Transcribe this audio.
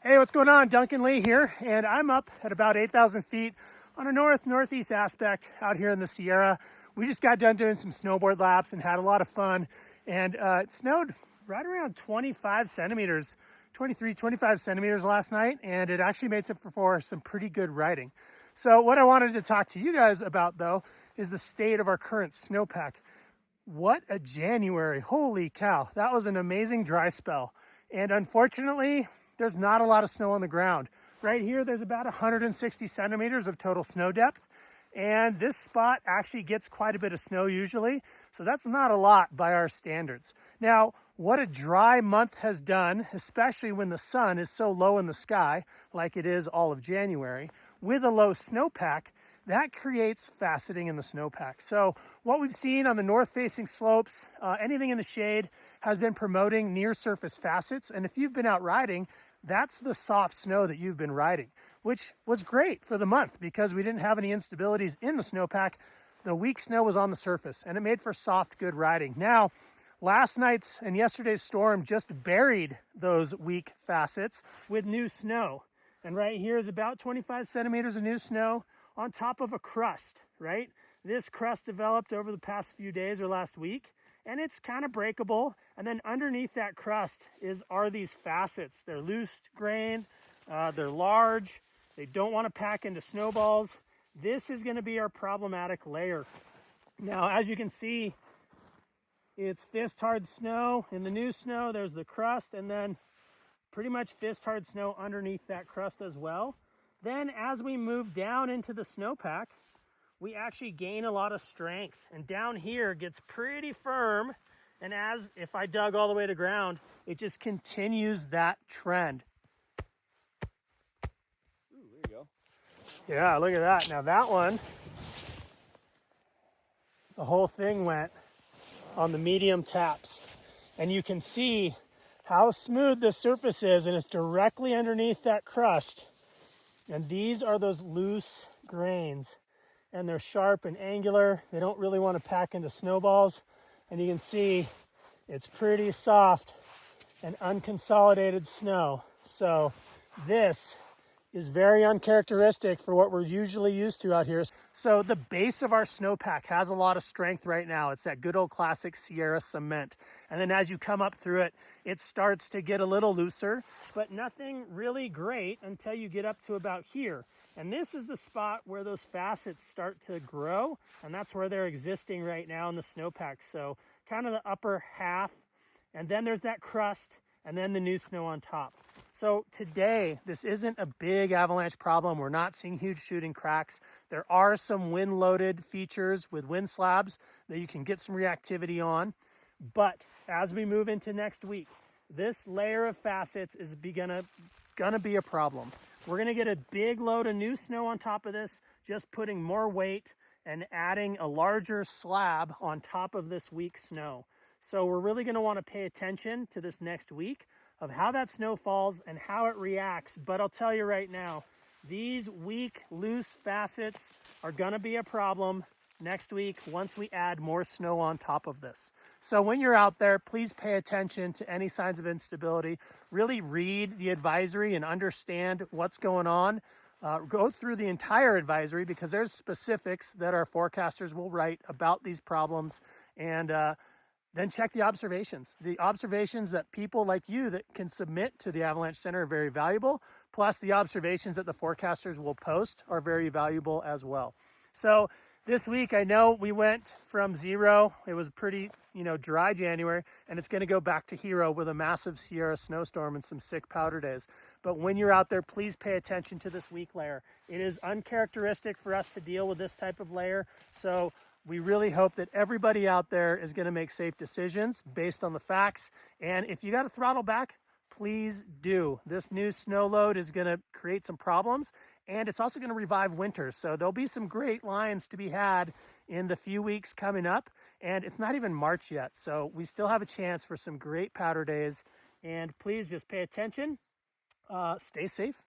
Hey, what's going on? Duncan Lee here, and I'm up at about 8,000 feet on a northeast aspect out here in the Sierra. We just got done doing some snowboard laps and had a lot of fun, and it snowed right around 25 centimeters, 23, 25 centimeters last night, and it actually made for some pretty good riding. So what I wanted to talk to you guys about, though, is the state of our current snowpack. What a January, holy cow. That was an amazing dry spell. And unfortunately, there's not a lot of snow on the ground. Right here, there's about 160 centimeters of total snow depth. And this spot actually gets quite a bit of snow usually. So that's not a lot by our standards. Now, what a dry month has done, especially when the sun is so low in the sky, like it is all of January, with a low snowpack, that creates faceting in the snowpack. So what we've seen on the north-facing slopes, anything in the shade, has been promoting near surface facets. And if you've been out riding, that's the soft snow that you've been riding, which was great for the month because we didn't have any instabilities in the snowpack. The weak snow was on the surface and it made for soft, good riding. Now, last night's and yesterday's storm just buried those weak facets with new snow. And right here is about 25 centimeters of new snow on top of a crust, right? This crust developed over the past few days or last week, and it's kind of breakable. And then underneath that crust are these facets. They're loose grained, they're large, they don't want to pack into snowballs. This is going to be our problematic layer. Now, as you can see, it's fist hard snow. In the new snow, there's the crust, and then pretty much fist hard snow underneath that crust as well. Then as we move down into the snowpack, we actually gain a lot of strength, and down here gets pretty firm. And if I dug all the way to ground, it just continues that trend. Ooh, there you go. Yeah, look at that. Now that one, the whole thing went on the medium taps. And you can see how smooth this surface is, and it's directly underneath that crust. And these are those loose grains, and they're sharp and angular. They don't really want to pack into snowballs. And you can see it's pretty soft and unconsolidated snow. So this is very uncharacteristic for what we're usually used to out here. So the base of our snowpack has a lot of strength right now. It's that good old classic Sierra cement. And then as you come up through it, it starts to get a little looser, but nothing really great until you get up to about here. And this is the spot where those facets start to grow, and that's where they're existing right now in the snowpack. So kind of the upper half, and then there's that crust, and then the new snow on top. So today, this isn't a big avalanche problem. We're not seeing huge shooting cracks. There are some wind-loaded features with wind slabs that you can get some reactivity on. But as we move into next week, this layer of facets is gonna be a problem. We're gonna get a big load of new snow on top of this, just putting more weight and adding a larger slab on top of this weak snow. So we're really gonna wanna pay attention to this next week of how that snow falls and how it reacts. But I'll tell you right now, these weak, loose facets are gonna be a problem next week once we add more snow on top of this. So when you're out there, please pay attention to any signs of instability. Really read the advisory and understand what's going on. Go through the entire advisory because there's specifics that our forecasters will write about these problems, and then check the observations. The observations that people like you that can submit to the Avalanche Center are very valuable, plus the observations that the forecasters will post are very valuable as well. So this week, I know we went from zero. It was pretty, dry January, and it's going to go back to hero with a massive Sierra snowstorm and some sick powder days. But when you're out there, please pay attention to this weak layer. It is uncharacteristic for us to deal with this type of layer. So we really hope that everybody out there is going to make safe decisions based on the facts. And if you got to throttle back, please do. This new snow load is going to create some problems, and it's also going to revive winter. So there'll be some great lines to be had in the few weeks coming up. And it's not even March yet. So we still have a chance for some great powder days. And please just pay attention. Stay safe